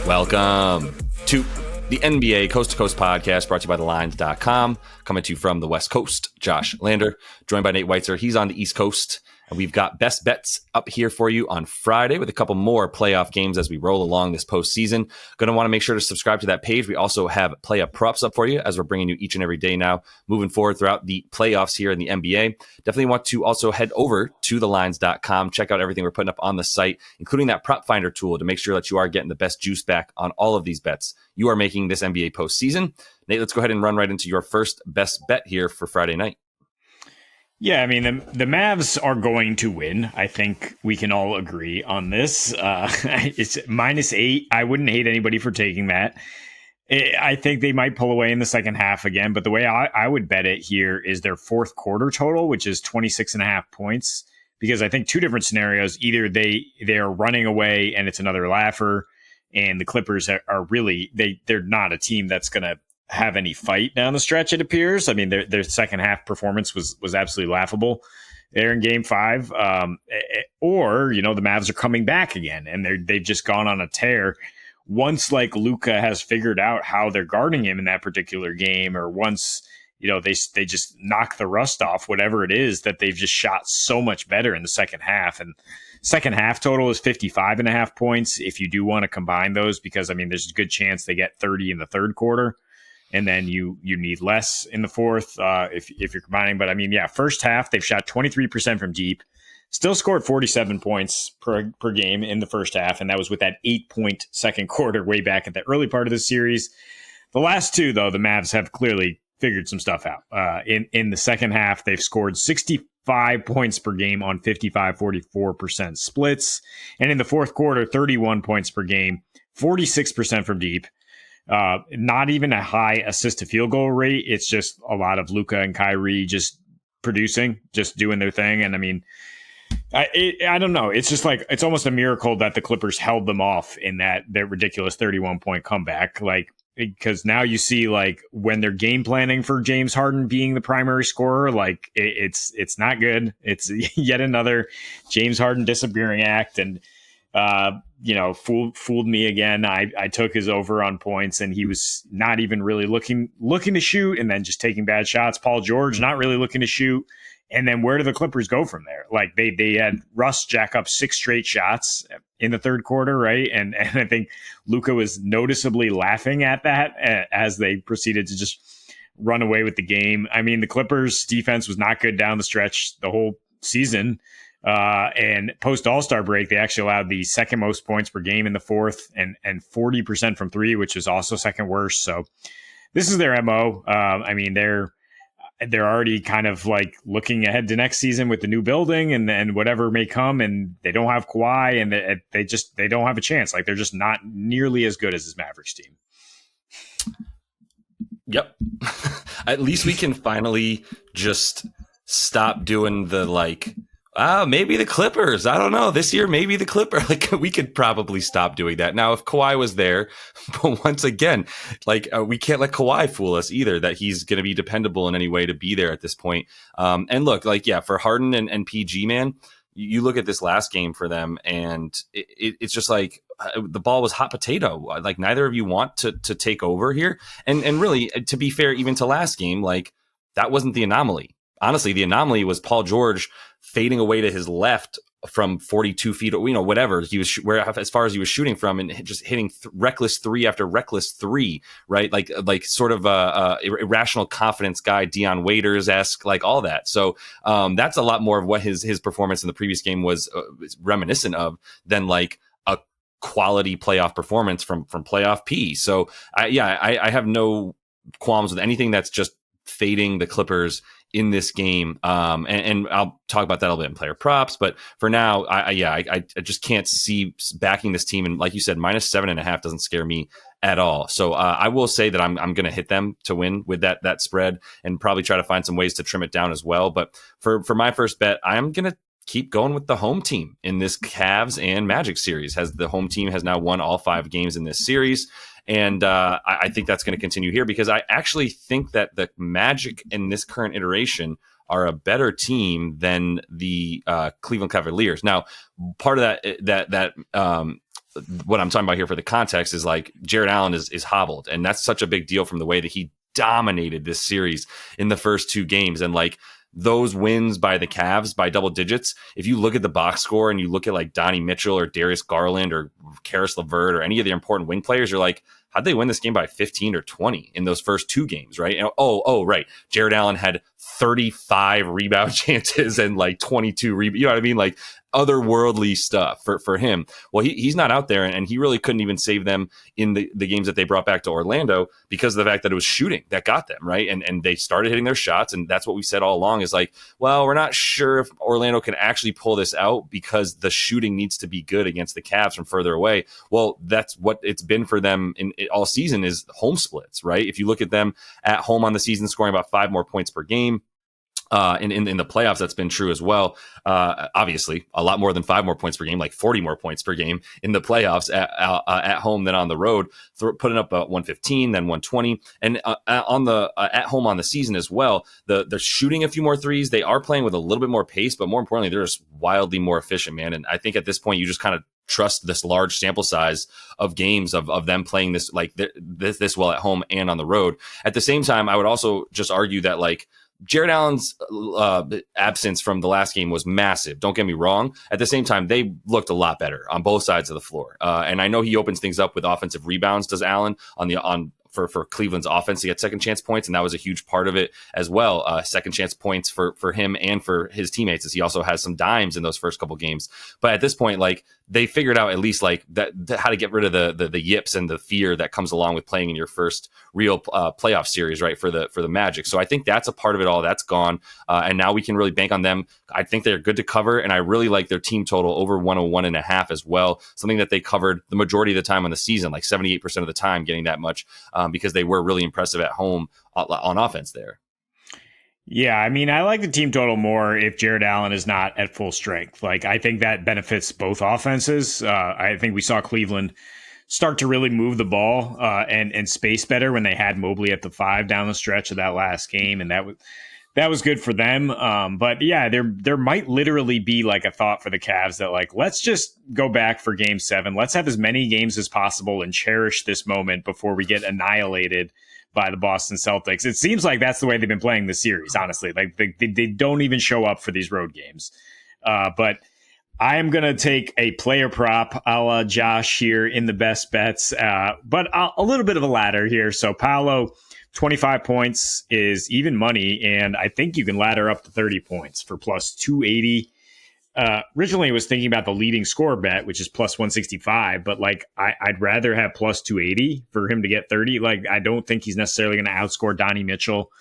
Welcome to the NBA Coast to Coast podcast brought to you by thelines.com. Coming to you from the West Coast, Josh Lander, joined by Nate Weitzer. He's on the East Coast. And we've got best bets up here for you on Friday with a couple more playoff games as we roll along this postseason. Going to want to make sure to subscribe to that page. We also have playoff props up for you as we're bringing you each and every day now, moving forward throughout the playoffs here in the NBA. Definitely want to also head over to thelines.com, check out everything we're putting up on the site, including that prop finder tool to make sure that you are getting the best juice back on all of these bets you are making this NBA postseason. Nate, let's go ahead and run right into your first best bet here for Friday night. Yeah, I mean, the Mavs are going to win. I think we can all agree on this. It's -8. I wouldn't hate anybody for taking that. I think they might pull away in the second half again, but the way I would bet it here is their fourth quarter total, which is 26.5 points, because I think two different scenarios. Either they're running away and it's another laugher, and the Clippers are really, they're not a team that's going to have any fight down the stretch, it appears. I mean, their second half performance was absolutely laughable there in game 5. Or, the Mavs are coming back again and they've just gone on a tear. Once like Luka has figured out how they're guarding him in that particular game, or once, they just knock the rust off, whatever it is, that they've just shot so much better in the second half. And second half total is 55.5 points. If you do want to combine those, because I mean, there's a good chance they get 30 in the third quarter. And then you need less in the fourth if you're combining. But I mean, yeah, first half, they've shot 23% from deep, still scored 47 points per game in the first half. And that was with that 8-point second quarter way back at the early part of the series. The last two, though, the Mavs have clearly figured some stuff out. In the second half, they've scored 65 points per game on 44% splits. And in the fourth quarter, 31 points per game, 46% from deep. Not even a high assist to field goal rate. It's just a lot of Luka and Kyrie just producing, just doing their thing. And I mean, I don't know. It's just like, it's almost a miracle that the Clippers held them off in that ridiculous 31-point comeback. Like, because now you see, like, when they're game planning for James Harden being the primary scorer, like it's not good. It's yet another James Harden disappearing act. And fooled me again. I took his over on points, and he was not even really looking to shoot, and then just taking bad shots. Paul George not really looking to shoot, and then where do the Clippers go from there? Like they had Russ jack up 6 straight shots in the third quarter, right? And I think Luka was noticeably laughing at that as they proceeded to just run away with the game. I mean, the Clippers defense was not good down the stretch the whole season. And post All-Star break, they actually allowed the second most points per game in the fourth, and 40% from three, which is also second worst. So this is their MO. I mean, they're already kind of like looking ahead to next season with the new building and whatever may come, and they don't have Kawhi, and they don't have a chance. Like, they're just not nearly as good as this Mavericks team. Yep. At least we can finally just stop doing the maybe the Clippers. I don't know. This year, maybe the Clippers. Like, we could probably stop doing that. Now, if Kawhi was there, but once again, we can't let Kawhi fool us either, that he's going to be dependable in any way to be there at this point. And look, for Harden and PG, man, you look at this last game for them, and it's just like the ball was hot potato. Like, neither of you want to take over here. And really, to be fair, even to last game, like, that wasn't the anomaly. Honestly, the anomaly was Paul George fading away to his left from 42 feet, whatever he was, as far as he was shooting from, and just hitting reckless three after reckless three, right? Like sort of a irrational confidence guy, Dion Waiters-esque, like all that. So that's a lot more of what his performance in the previous game was reminiscent of than like a quality playoff performance from playoff P. So I have no qualms with anything that's just fading the Clippers in this game. And I'll talk about that a little bit in player props, but for now, I just can't see backing this team. And like you said, -7.5 doesn't scare me at all. So I will say that I'm going to hit them to win with that spread, and probably try to find some ways to trim it down as well. But for my first bet, I'm going to keep going with the home team in this Cavs and Magic series. The home team has now won all 5 games in this series. And I think that's going to continue here, because I actually think that the Magic in this current iteration are a better team than the Cleveland Cavaliers. Now, part of that what I'm talking about here for the context is like Jared Allen is hobbled, and that's such a big deal from the way that he dominated this series in the first 2 games. And like those wins by the Cavs by double digits, if you look at the box score and you look at like Donnie Mitchell or Darius Garland or Karis LeVert or any of the important wing players, you're like, how'd they win this game by 15 or 20 in those first 2 games, right? And, right. Jared Allen had 35 rebound chances and like 22 you know what I mean? Like otherworldly stuff for him. Well, he's not out there, and he really couldn't even save them in the games that they brought back to Orlando because of the fact that it was shooting that got them, right? And they started hitting their shots, and that's what we said all along is like, well, we're not sure if Orlando can actually pull this out because the shooting needs to be good against the Cavs from further away. Well, that's what it's been for them in all season is home splits, right? If you look at them at home on the season, scoring about 5 more points per game. In the playoffs, that's been true as well. Obviously, a lot more than 5 more points per game, like 40 more points per game in the playoffs at home than on the road, putting up 115, then 120. And on the at home on the season as well, they're shooting a few more threes. They are playing with a little bit more pace, but more importantly, they're just wildly more efficient, man. And I think at this point, you just kind of trust this large sample size of games of them playing this like this well at home and on the road. At the same time, I would also just argue that like Jared Allen's absence from the last game was massive. Don't get me wrong. At the same time, they looked a lot better on both sides of the floor. And I know he opens things up with offensive rebounds, does Allen, for Cleveland's offense to get second chance points, and that was a huge part of it as well. Second chance points for him and for his teammates, as he also has some dimes in those first couple games. But at this point, like they figured out at least like that how to get rid of the yips and the fear that comes along with playing in your first real playoff series, right? For the Magic. So I think that's a part of it all. That's gone, and now we can really bank on them. I think they're good to cover, and I really like their team total over 101.5 as well. Something that they covered the majority of the time on the season, like 78% of the time, getting that much. Because they were really impressive at home on offense there. Yeah, I mean, I like the team total more if Jared Allen is not at full strength. Like, I think that benefits both offenses. I think we saw Cleveland start to really move the ball and space better when they had Mobley at the 5 down the stretch of that last game, and that was good for them. But yeah, there might literally be like a thought for the Cavs that like, let's just go back for game 7. Let's have as many games as possible and cherish this moment before we get annihilated by the Boston Celtics. It seems like that's the way they've been playing the series, honestly. Like they don't even show up for these road games. But I am going to take a player prop a la Josh here in the best bets, but a little bit of a ladder here. So Paolo, 25 points is even money, and I think you can ladder up to 30 points for plus 280. Originally, I was thinking about the leading score bet, which is plus 165, but like I'd rather have plus 280 for him to get 30. Like I don't think he's necessarily going to outscore Donnie Mitchell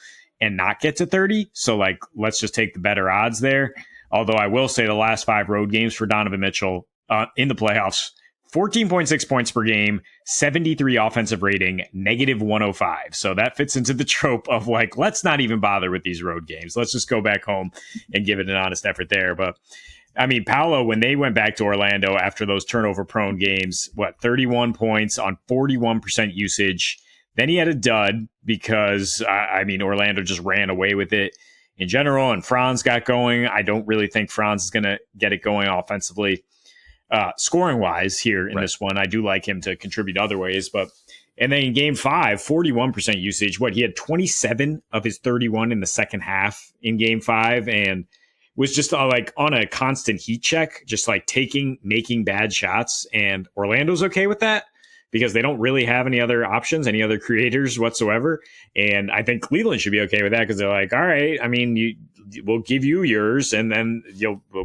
and not get to 30. So like let's just take the better odds there. Although I will say the last 5 road games for Donovan Mitchell in the playoffs, 14.6 points per game, 73 offensive rating, negative 105. So that fits into the trope of like, let's not even bother with these road games. Let's just go back home and give it an honest effort there. But I mean, Paolo, when they went back to Orlando after those turnover-prone games, 31 points on 41% usage. Then he had a dud because, I mean, Orlando just ran away with it in general, and Franz got going. I don't really think Franz is going to get it going offensively. Scoring-wise here in this one, I do like him to contribute other ways. And then in game 5, 41% usage. He had 27 of his 31 in the second half in game 5, and was just like on a constant heat check, just like making bad shots. And Orlando's okay with that because they don't really have any other options, any other creators whatsoever. And I think Cleveland should be okay with that because they're like, all right, I mean, we'll give you yours, and then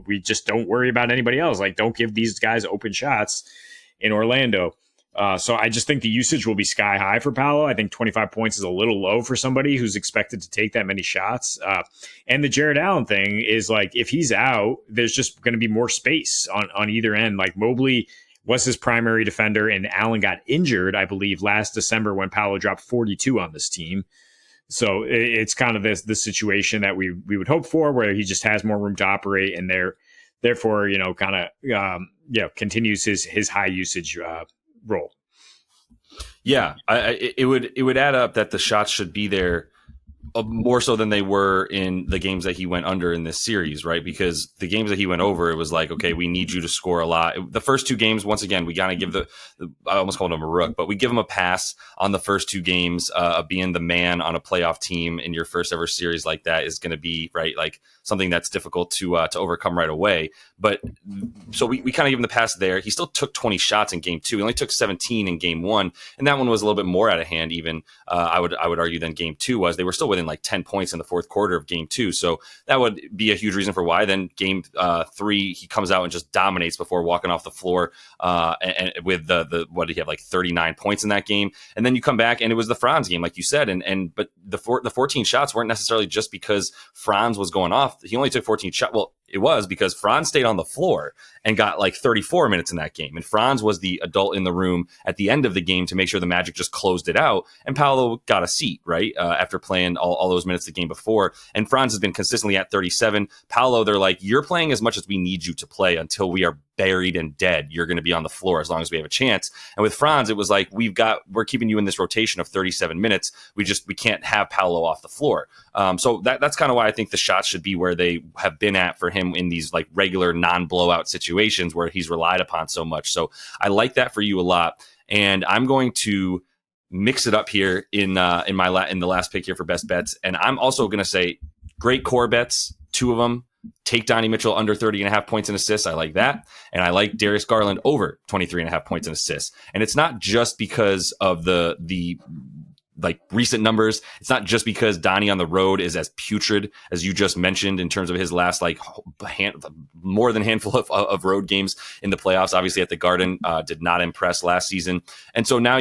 we just don't worry about anybody else. Like, don't give these guys open shots in Orlando. So I just think the usage will be sky high for Paolo. I think 25 points is a little low for somebody who's expected to take that many shots. And the Jared Allen thing is like, if he's out, there's just going to be more space on either end. Like Mobley was his primary defender, and Allen got injured, I believe, last December when Paolo dropped 42 on this team. So it's kind of the situation that we would hope for, where he just has more room to operate, and therefore, continues his high usage role. Yeah, it would add up that the shots should be there more so than they were in the games that he went under in this series, right? Because the games that he went over, it was like, okay, we need you to score a lot. The first two games, once again, we gotta give I almost called him a rook, but we give him a pass on the first two games. Being the man on a playoff team in your first ever series like that is going to be, right, like something that's difficult to overcome right away. But so we kind of give him the pass there. He still took 20 shots in game two. He only took 17 in game one, and that one was a little bit more out of hand. Even I would argue than game two was. They were still within like 10 points in the fourth quarter of game two, so that would be a huge reason for why. Then game three, he comes out and just dominates before walking off the floor, and with the what did he have, like 39 points in that game. And then you come back and it was the Franz game, like you said, but the 14 shots weren't necessarily just because Franz was going off. He only took 14 shots. Well, it was because Franz stayed on the floor and got like 34 minutes in that game. And Franz was the adult in the room at the end of the game to make sure the Magic just closed it out. And Paolo got a seat, right? After playing all those minutes the game before. And Franz has been consistently at 37. Paolo, they're like, you're playing as much as we need you to play until we are buried and dead. You're going to be on the floor as long as we have a chance. And with Franz, it was like, we're keeping you in this rotation of 37 minutes. We can't have Paolo off the floor. So that's kind of why I think the shots should be where they have been at for him in these like regular non-blowout situations where he's relied upon so much. So I like that for you a lot. And I'm going to mix it up here in the last pick here for best bets. And I'm also going to say great core bets, two of them. Take Donnie Mitchell under 30.5 points and assists. I like that. And I like Darius Garland over 23.5 points and assists. And it's not just because of the like recent numbers. It's not just because Donnie on the road is as putrid as you just mentioned in terms of his last like more than handful of road games in the playoffs. Obviously at the Garden did not impress last season. And so now,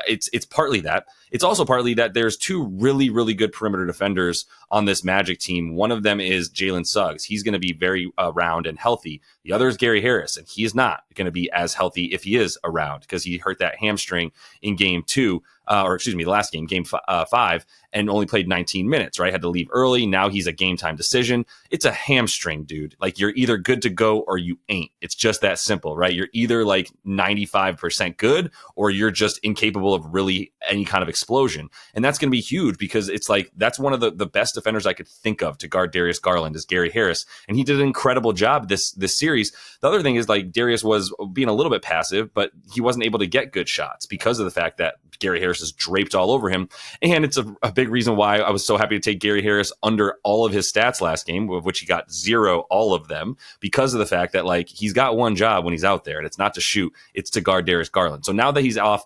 it's partly that. It's also partly that there's two really, really good perimeter defenders on this Magic team. One of them is Jalen Suggs. He's going to be very round and healthy. The other is Gary Harris, and he is not going to be as healthy if he is around because he hurt that hamstring in game two. The last game, game 5, and only played 19 minutes, right? Had to leave early. Now he's a game time decision. It's a hamstring, dude. Like, you're either good to go or you ain't. It's just that simple, right? You're either like 95% good or you're just incapable of really any kind of explosion. And that's going to be huge because it's like, that's one of the best defenders I could think of to guard Darius Garland is Gary Harris. And he did an incredible job this series. The other thing is like Darius was being a little bit passive, but he wasn't able to get good shots because of the fact that Gary Harris is draped all over him. And it's a big reason why I was so happy to take Gary Harris under all of his stats last game, of which he got 0, all of them, because of the fact that like he's got one job when he's out there, and it's not to shoot, it's to guard Darius Garland. So now that he's off,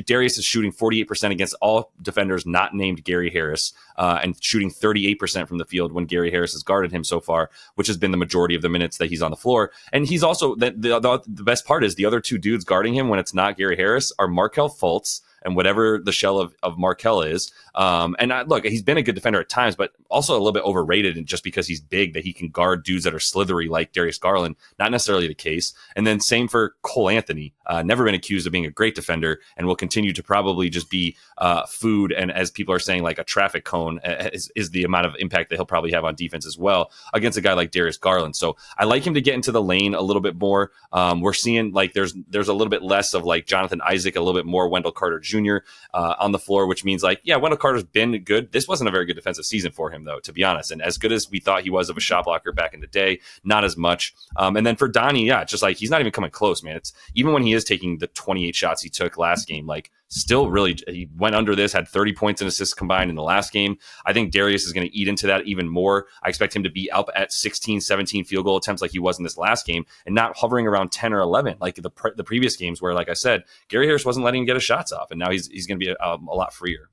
Darius is shooting 48% against all defenders not named Gary Harris, and shooting 38% from the field when Gary Harris has guarded him so far, which has been the majority of the minutes that he's on the floor. And he's also, the best part is the other two dudes guarding him when it's not Gary Harris are Markelle Fultz and whatever the shell of Markelle is. Look, he's been a good defender at times, but also a little bit overrated, and just because he's big that he can guard dudes that are slithery like Darius Garland, not necessarily the case. And then same for Cole Anthony, never been accused of being a great defender and will continue to probably just be food. And as people are saying, like a traffic cone is the amount of impact that he'll probably have on defense as well against a guy like Darius Garland. So I like him to get into the lane a little bit more. We're seeing like there's a little bit less of like Jonathan Isaac, a little bit more Wendell Carter Jr. On the floor, which means like, yeah, Wendell Carter's been good. This wasn't a very good defensive season for him, though, to be honest. And as good as we thought he was of a shot blocker back in the day, not as much. And then for Donnie, yeah, just like he's not even coming close, man. It's even when he is taking the 28 shots he took last game, like still really, he went under this, had 30 points and assists combined in the last game. I think Darius is going to eat into that even more. I expect him to be up at 16, 17 field goal attempts like he was in this last game and not hovering around 10 or 11 like the previous games where, like I said, Gary Harris wasn't letting him get his shots off, and now he's going to be a lot freer.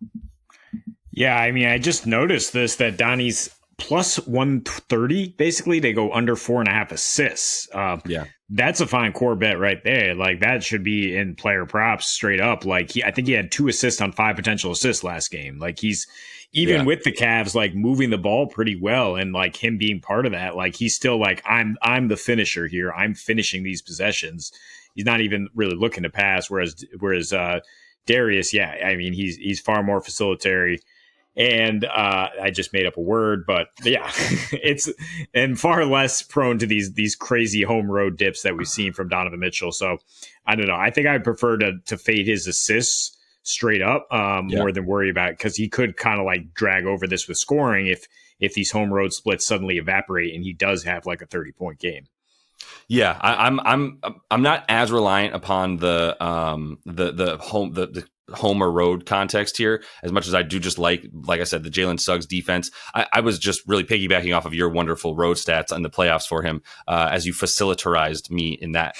Yeah, I mean, I just noticed that Donnie's plus 130, basically. They go under 4.5 assists. Yeah. That's a fine core bet right there. Like, that should be in player props straight up. Like, I think he had 2 assists on 5 potential assists last game. Like, he's even with the Cavs, like moving the ball pretty well, and like him being part of that, like he's still like, I'm the finisher here. I'm finishing these possessions. He's not even really looking to pass. Whereas Darius, yeah, I mean, he's far more facilitary. And I just made up a word, but yeah, it's and far less prone to these crazy home road dips that we've seen from Donovan Mitchell. So I don't know. I think I prefer to fade his assists straight up, more than worry about it, because he could kind of like drag over this with scoring if these home road splits suddenly evaporate and he does have like a 30-point game. Yeah, I'm not as reliant upon the home or road context here as much as I do just like I said, the Jalen Suggs defense. I was just really piggybacking off of your wonderful road stats in the playoffs for him, as you facilitarized me in that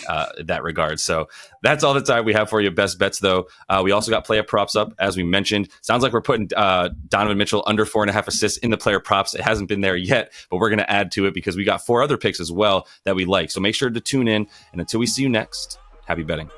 regard. So that's all the time we have for you. Best bets, though. We also got player props up, as we mentioned. Sounds like we're putting Donovan Mitchell under 4.5 assists in the player props. It hasn't been there yet, but we're going to add to it because we got 4 other picks as well that we like. So make sure to tune in. And until we see you next, happy betting.